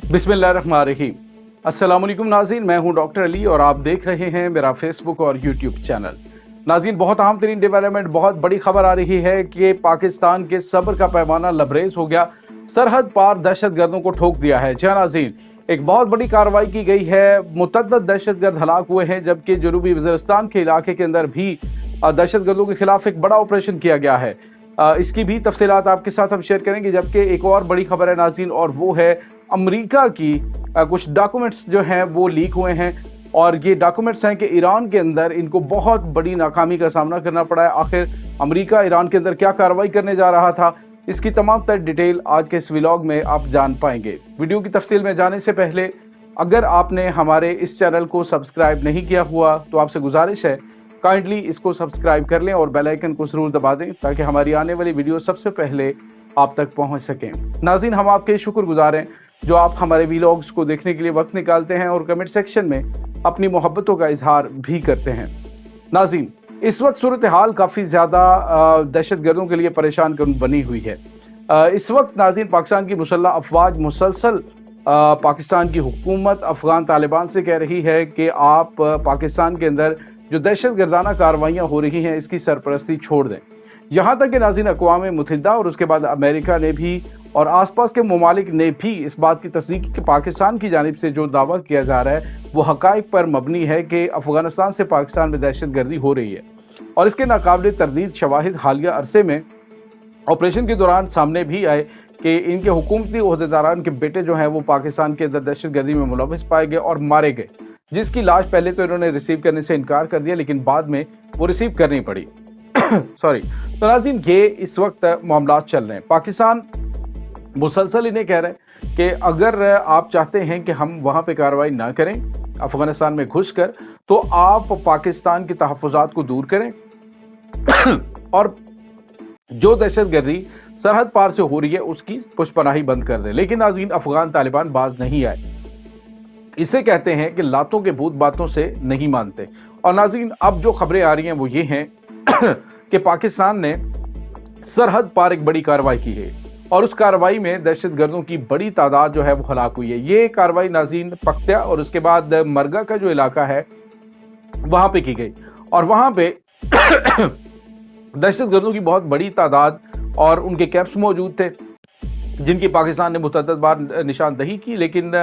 बिस्मिल्लाहिर्रहमानिर्रहीम। अस्सलाम वालेकुम नाज़रीन, मैं हूं डॉक्टर अली और आप देख रहे हैं मेरा फेसबुक और यूट्यूब चैनल। नाज़रीन, बहुत अहम तरीन डेवलपमेंट, बहुत बड़ी खबर आ रही है कि पाकिस्तान के सब्र का पैमाना लबरेज हो गया, सरहद पार दहशतगर्दों को ठोक दिया है। जी हाँ नाज़रीन, एक बहुत बड़ी कार्रवाई की गई है, मुतअद्दिद दहशतगर्द हलाक हुए हैं, जबकि जनूबी वज़ीरिस्तान के इलाके के अंदर भी दहशतगर्दों के खिलाफ एक बड़ा ऑपरेशन किया गया है। इसकी भी तफसीलात आपके साथ हम शेयर करेंगे। जबकि एक और बड़ी खबर है नाज़रीन, और वो है अमेरिका की कुछ डॉक्यूमेंट्स जो हैं वो लीक हुए हैं, और ये डॉक्यूमेंट्स हैं कि ईरान के अंदर इनको बहुत बड़ी नाकामी का सामना करना पड़ा है। आखिर अमेरिका ईरान के अंदर क्या कार्रवाई करने जा रहा था, इसकी तमाम तर डिटेल आज के इस व्लॉग में आप जान पाएंगे। वीडियो की तफसील में जाने से पहले अगर आपने हमारे इस चैनल को सब्सक्राइब नहीं किया हुआ तो आपसे गुजारिश है, काइंडली इसको सब्सक्राइब कर लें और बेल आइकन को ज़रूर दबा दें ताकि हमारी आने वाली वीडियो सबसे पहले आप तक पहुंच सकें। नाज़रीन, हम आपके शुक्रगुजार हैं जो आप हमारे व्लॉग्स को देखने के लिए वक्त निकालते हैं और कमेंट सेक्शन में अपनी मोहब्बतों का इजहार भी करते हैं। नाज़रीन, इस वक्त सूरत हाल काफ़ी ज़्यादा दहशतगर्दों के लिए परेशान कन बनी हुई है। इस वक्त नाज़रीन, पाकिस्तान की मुसल्लह अफवाज मुसलसल पाकिस्तान की हुकूमत अफ़गान तालिबान से कह रही है कि आप पाकिस्तान के अंदर जो दहशतगर्दाना कार्रवाइयाँ हो रही हैं इसकी सरपरस्ती छोड़ दें। यहाँ तक कि नाज़रीन, अक़वाम मुत्तहिदा और उसके बाद अमेरिका ने भी और आसपास के ममालिक ने भी इस बात की तस्दीक की कि पाकिस्तान की जानिब से जो दावा किया जा रहा है वो हक़ाइक़ पर मबनी है कि अफ़गानिस्तान से पाकिस्तान में दहशतगर्दी हो रही है। और इसके नाकाबिल तरदीद शवाहिद हालिया अरसे में ऑपरेशन के दौरान सामने भी आए कि इनके हुकूमती ओहदेदारान के बेटे जो हैं वो पाकिस्तान के अंदर दहशतगर्दी में मुलव्वस पाए गए और मारे गए, जिसकी लाश पहले तो इन्होंने रिसीव करने से इनकार कर दिया, लेकिन बाद में वो रिसीव करनी पड़ी। सॉरी। तो नाज़रीन, ये इस वक्त मामला चल रहे हैं। पाकिस्तान मुसलसल इन्हें कह रहे हैं कि अगर आप चाहते हैं कि हम वहाँ पे कार्रवाई ना करें अफ़गानिस्तान में घुस कर, तो आप पाकिस्तान के तहफ़्फ़ुज़ात को दूर करें और जो दहशतगर्दी सरहद पार से हो रही है उसकी पुष्पनाही बंद कर दें। लेकिन नाज़रीन, अफ़गान तालिबान बाज नहीं आए। इसे कहते हैं कि लातों के भूत बातों से नहीं मानते। और नाज़रीन, अब जो खबरें आ रही हैं वो ये हैं कि पाकिस्तान ने सरहद पार एक बड़ी कार्रवाई की है और उस कार्रवाई में दहशतगर्दों की बड़ी तादाद जो है वो हलाक हुई है। ये कार्रवाई नाज़रीन पख्तिया और उसके बाद मरगा का जो इलाका है वहाँ पे की गई, और वहाँ पे दहशतगर्दों की बहुत बड़ी तादाद और उनके कैंप्स मौजूद थे जिनकी पाकिस्तान ने मुतअद्दिद बार निशानदही की, लेकिन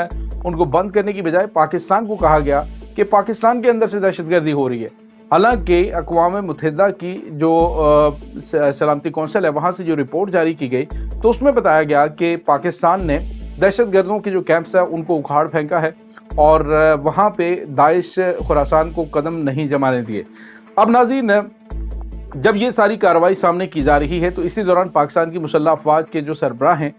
उनको बंद करने की बजाय पाकिस्तान को कहा गया कि पाकिस्तान के अंदर से दहशतगर्दी हो रही है। हालांकि अक़वाम मुत्तहिदा की जो सलामती कौंसिल है वहाँ से जो रिपोर्ट जारी की गई तो उसमें बताया गया कि पाकिस्तान ने दहशतगर्दों के जो कैंप्स हैं उनको उखाड़ फेंका है और वहाँ पे दाइश खुरासान को कदम नहीं जमाने दिए। अब नाज़रीन, जब ये सारी कार्रवाई सामने की जा रही है तो इसी दौरान पाकिस्तान की मुसल्लह अफवाज के जो सरबराह हैं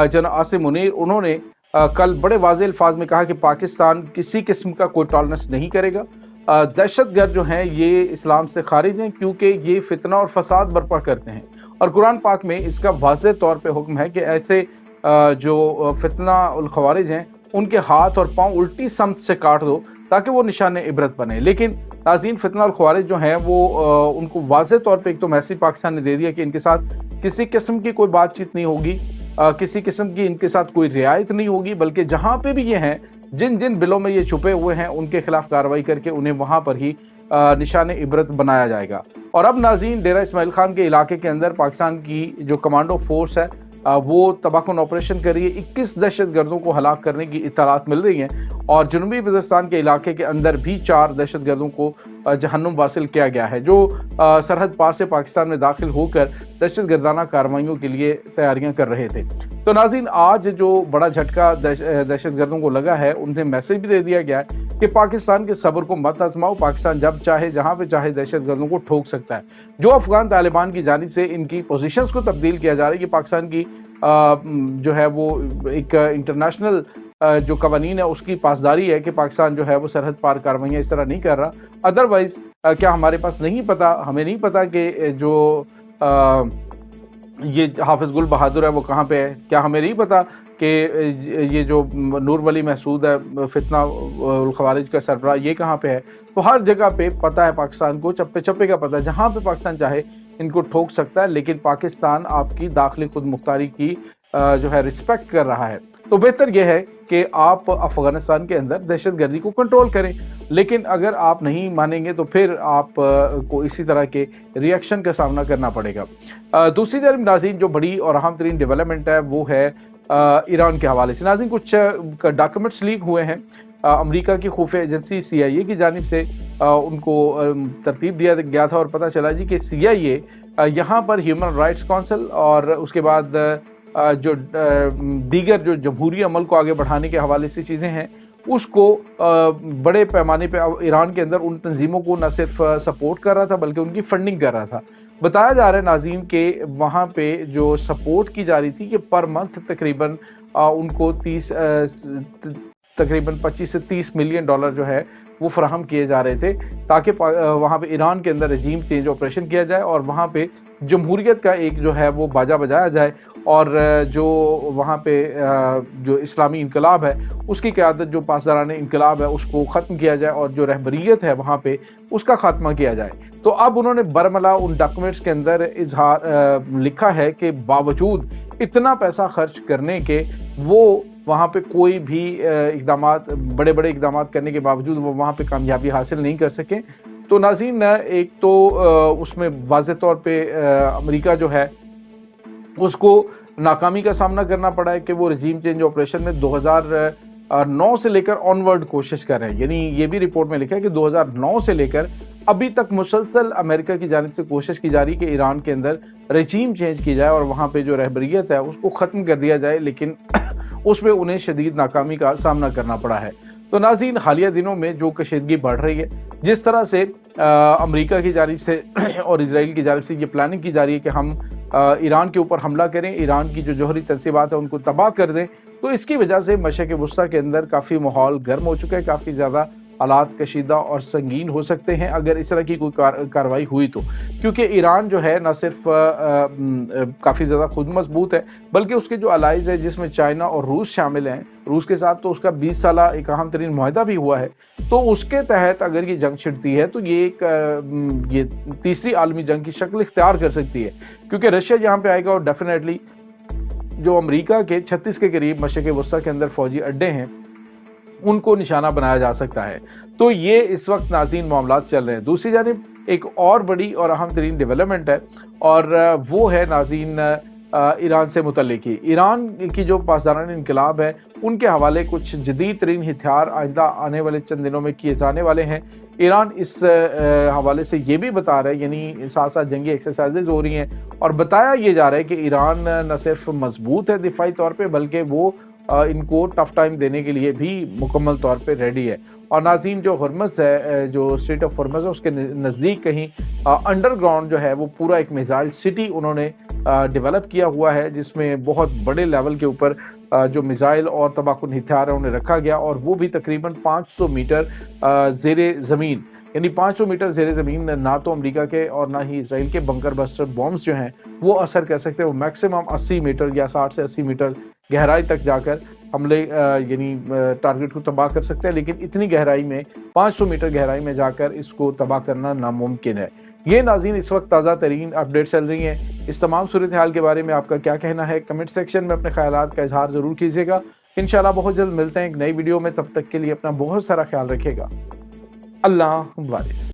जनाब आसिम मुनीर, उन्होंने कल बड़े वाज़ेह अल्फाज में कहा कि पाकिस्तान किसी किस्म का कोई टॉलरेंस नहीं करेगा। दहशतगर्द जो हैं ये इस्लाम से खारिज हैं क्योंकि ये फितना और फसाद बर्पा करते हैं, और कुरान पाक में इसका वाज़ेह तौर पे हुक्म है कि ऐसे जो फितना उल खवारिज हैं उनके हाथ और पाँव उल्टी समत से काट दो ताकि वो निशान इबरत बने। लेकिन नाज़रीन, फितना और ख्वारिज जो हैं वो उनको वाज़ेह तौर पे एक तो मैसेज पाकिस्तान ने दे दिया कि इनके साथ किसी किस्म की कोई बातचीत नहीं होगी, किसी किस्म की इनके साथ कोई रियायत नहीं होगी, बल्कि जहाँ पे भी ये हैं, जिन जिन बिलों में ये छुपे हुए हैं उनके खिलाफ कार्रवाई करके उन्हें वहाँ पर ही निशान इबरत बनाया जाएगा। और अब नाज़रीन, डेरा इस्माइल खान के इलाके के अंदर पाकिस्तान की जो कमांडो फोर्स है वो तबाहकुन ऑपरेशन कर रही है। 21 दहशतगर्दों को हलाक करने की इत्तलात मिल रही हैं और जनूबी वज़ीरिस्तान के इलाके के अंदर भी 4 दहशतगर्दों को जहन्नुम वासिल किया गया है जो सरहद पार से पाकिस्तान में दाखिल होकर दहशतगर्दाना कार्रवाइयों के लिए तैयारियां कर रहे थे। तो नाज़रीन, आज जो बड़ा झटका दहशतगर्दों को लगा है, उन्हें मैसेज भी दे दिया गया है कि पाकिस्तान के सब्र को मत आजमाओ, पाकिस्तान जब चाहे जहाँ पे चाहे दहशतगर्दों को ठोक सकता है। जो अफ़गान तालिबान की जानिब से इनकी पोजीशंस को तब्दील किया जा रहा है कि पाकिस्तान की जो है वो एक इंटरनेशनल जो कवानीन है उसकी पासदारी है कि पाकिस्तान जो है वो सरहद पार कार्रवाइयाँ इस तरह नहीं कर रहा। अदरवाइज़ क्या हमारे पास नहीं पता, हमें नहीं पता कि जो ये हाफिज़ गुल बहादुर है वो कहाँ पे है? क्या हमें नहीं पता कि ये जो नूर वली महसूद है फितना उल खवारिज का सरबराह ये कहाँ पे है? तो हर जगह पे पता है पाकिस्तान को, चप्पे चप्पे का पता है, जहाँ पे पाकिस्तान चाहे इनको ठोक सकता है। लेकिन पाकिस्तान आपकी दाखिली खुद मुख्तारी की जो है रिस्पेक्ट कर रहा है। تو بہتر یہ ہے کہ آپ افغانستان کے اندر دہشت گردی کو کنٹرول کریں، لیکن اگر آپ نہیں مانیں گے تو پھر آپ کو اسی طرح کے ری ایکشن کا سامنا کرنا پڑے گا۔ دوسری طرف ناظرین جو بڑی اور اہم ترین ڈیولپمنٹ ہے وہ ہے ایران کے حوالے سے۔ ناظرین کچھ ڈاکیومنٹس لیک ہوئے ہیں امریکہ کی خفیہ ایجنسی CIA کی جانب سے، ان کو ترتیب دیا گیا تھا اور پتہ چلا جی کہ CIA یہاں پر ہیومن رائٹس کونسل اور اس کے بعد جو دیگر جو جمہوری عمل کو آگے بڑھانے کے حوالے سے چیزیں ہیں اس کو بڑے پیمانے پہ ایران کے اندر ان تنظیموں کو نہ صرف سپورٹ کر رہا تھا بلکہ ان کی فنڈنگ کر رہا تھا۔ بتایا جا رہا ہے ناظرین کہ وہاں پہ جو سپورٹ کی جا رہی تھی کہ پر منتھ تقریباً ان کو تقریباً 25 سے 30 ملین ڈالر جو ہے وہ فراہم کیے جا رہے تھے تاکہ وہاں پہ ایران کے اندر رجیم چینج آپریشن کیا جائے اور وہاں پہ جمہوریت کا ایک جو ہے وہ باجا بجایا جائے اور جو وہاں پہ جو اسلامی انقلاب ہے اس کی قیادت جو پاسداران انقلاب ہے اس کو ختم کیا جائے اور جو رہبریت ہے وہاں پہ اس کا خاتمہ کیا جائے۔ تو اب انہوں نے برملا ان ڈاکومنٹس کے اندر لکھا ہے کہ باوجود اتنا پیسہ خرچ کرنے کے وہ وہاں پہ کوئی بھی اقدامات بڑے اقدامات کرنے کے باوجود وہ وہاں پہ کامیابی حاصل نہیں کر سکے۔ تو ناظرین ایک تو اس میں واضح طور پہ امریکہ جو ہے اس کو ناکامی کا سامنا کرنا پڑا ہے کہ وہ رجیم چینج آپریشن میں 2009 سے لے کر آنورڈ کوشش کر رہے ہیں، یعنی یہ بھی رپورٹ میں لکھا ہے کہ 2009 سے لے کر ابھی تک مسلسل امریکہ کی جانب سے کوشش کی جا رہی کہ ایران کے اندر رجیم چینج کی جائے اور وہاں پہ جو رہبریت ہے اس کو ختم کر دیا جائے، لیکن اس میں انہیں شدید ناکامی کا سامنا کرنا پڑا ہے۔ تو ناظرین حالیہ دنوں میں جو کشیدگی بڑھ رہی ہے، جس طرح سے امریکہ کی جانب سے اور اسرائیل کی جانب سے یہ پلاننگ کی جا رہی ہے کہ ہم ایران کے اوپر حملہ کریں، ایران کی جو جوہری تنصیبات ہیں ان کو تباہ کر دیں، تو اس کی وجہ سے مشرق وسطیٰ کے اندر کافی ماحول گرم ہو چکا ہے، کافی زیادہ حالات کشیدہ اور سنگین ہو سکتے ہیں اگر اس طرح کی کوئی کارروائی ہوئی تو، کیونکہ ایران جو ہے نہ صرف کافی زیادہ خود مضبوط ہے بلکہ اس کے جو الائز ہے جس میں چائنا اور روس شامل ہیں، روس کے ساتھ تو اس کا 20 سالہ ایک اہم ترین معاہدہ بھی ہوا ہے، تو اس کے تحت اگر یہ جنگ چھڑتی ہے تو یہ تیسری عالمی جنگ کی شکل اختیار کر سکتی ہے، کیونکہ رشیا یہاں پہ آئے گا اور ڈیفینیٹلی جو امریکہ کے 36 کے قریب مشرق وسطیٰ کے اندر فوجی اڈے ہیں ان کو نشانہ بنایا جا سکتا ہے۔ تو یہ اس وقت ناظرین معاملات چل رہے ہیں۔ دوسری جانب ایک اور بڑی اور اہم ترین ڈیولپمنٹ ہے اور وہ ہے ناظرین ایران سے متعلق ہی۔ ایران کی جو پاسداران انقلاب ہے ان کے حوالے کچھ جدید ترین ہتھیار آئندہ آنے والے چند دنوں میں کیے جانے والے ہیں۔ ایران اس حوالے سے یہ بھی بتا رہا ہے، یعنی ساتھ ساتھ جنگی ایکسرسائزز ہو رہی ہیں اور بتایا یہ جا رہا ہے کہ ایران نہ صرف مضبوط ہے دفاعی طور پہ بلکہ وہ ان کو ٹف ٹائم دینے کے لیے بھی مکمل طور پہ ریڈی ہے۔ اور ناظرین جو ہرمز ہے، جو اسٹریٹ آف ہرمز ہے، اس کے نزدیک کہیں انڈر گراؤنڈ جو ہے وہ پورا ایک میزائل سٹی انہوں نے ڈیولپ کیا ہوا ہے جس میں بہت بڑے لیول کے اوپر جو میزائل اور تباہ کن ہتھیار ہیں انہیں رکھا گیا اور وہ بھی تقریباً 500 میٹر زیر زمین، یعنی 500 میٹر زیر زمین نہ تو امریکہ کے اور نہ ہی اسرائیل کے بنکر بسٹر بومز جو ہیں وہ اثر کر سکتے ہیں۔ وہ میکسیمم 80 میٹر یا 60 سے 80 میٹر گہرائی تک جا کر حملے یعنی ٹارگٹ کو تباہ کر سکتے ہیں، لیکن اتنی گہرائی میں 500 میٹر گہرائی میں جا کر اس کو تباہ کرنا ناممکن ہے۔ یہ ناظرین اس وقت تازہ ترین اپڈیٹ چل رہی ہیں۔ اس تمام صورتحال کے بارے میں آپ کا کیا کہنا ہے؟ کمنٹ سیکشن میں اپنے خیالات کا اظہار ضرور کیجیے گا۔ انشاءاللہ بہت جلد ملتے ہیں ایک نئی ویڈیو میں، تب تک کے لیے اپنا بہت سارا خیال رکھیے گا۔ اللہ حافظ۔